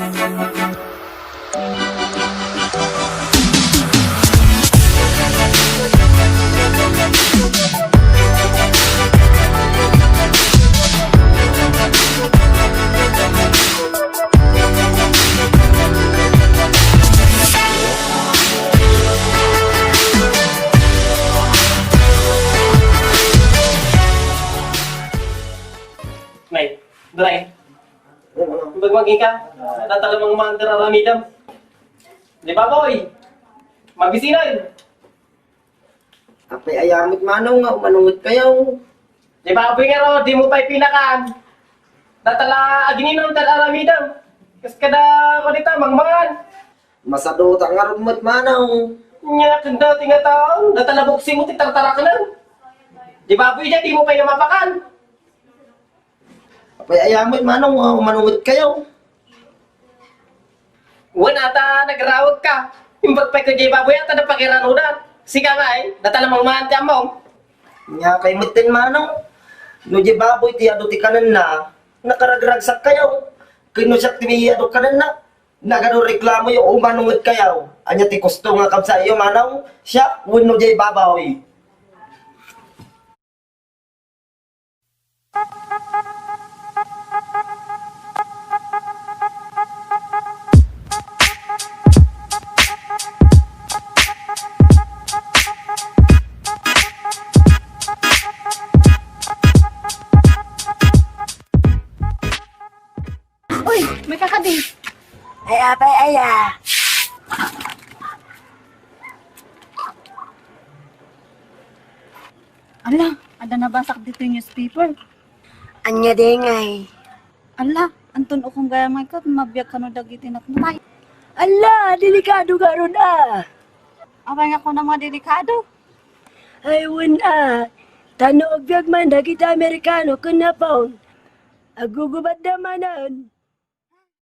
Nay, Dray. Magmagi ka. Natala mga mandar aramidam. Di ba, boy? Mabisinan. Apay ayamit manaw nga, umanungot kayo. Di ba, boy nga ro, di mo pa'y pinakaan. Natala agininom tal aramidam. Kas kada kanita, mangmangan. Masadota nga rumot manaw. Nya, kanda tinga taon. Natala buksi mo, titartara ka lang. Di ba, boy, di mo pa'y namapakan. Apay ayamit manaw nga, umanungot kayo. Wala ata nagrawag ka. Imbag pa'y ka, baboy, ata na pakiranunan. Sika nga eh, natala mangmangan tiyan mo. Nga kay mutin manaw. No di baboy ti ado ti kanan na, nakaragragsak kayo. Kinusak ti ado kanan na. Nagano reklamo yung umanungot kayo. Anya ti kusto nga kam sa iyo manaw. Siya, no di baboy. Uy, may kakading. Ay, apay, aya. Ala, ada nabasak dito yung newspaper. Anya dengay. Ala, anton ukong gaya may kat, mabiyag ka no dagiti natnatay. Ala, delikado ka ron ah. Abay nga ko na mga delikado. Ay, wala. Tanog biyag man, dagiti Amerikano, kunapaon. Agugubad namanan.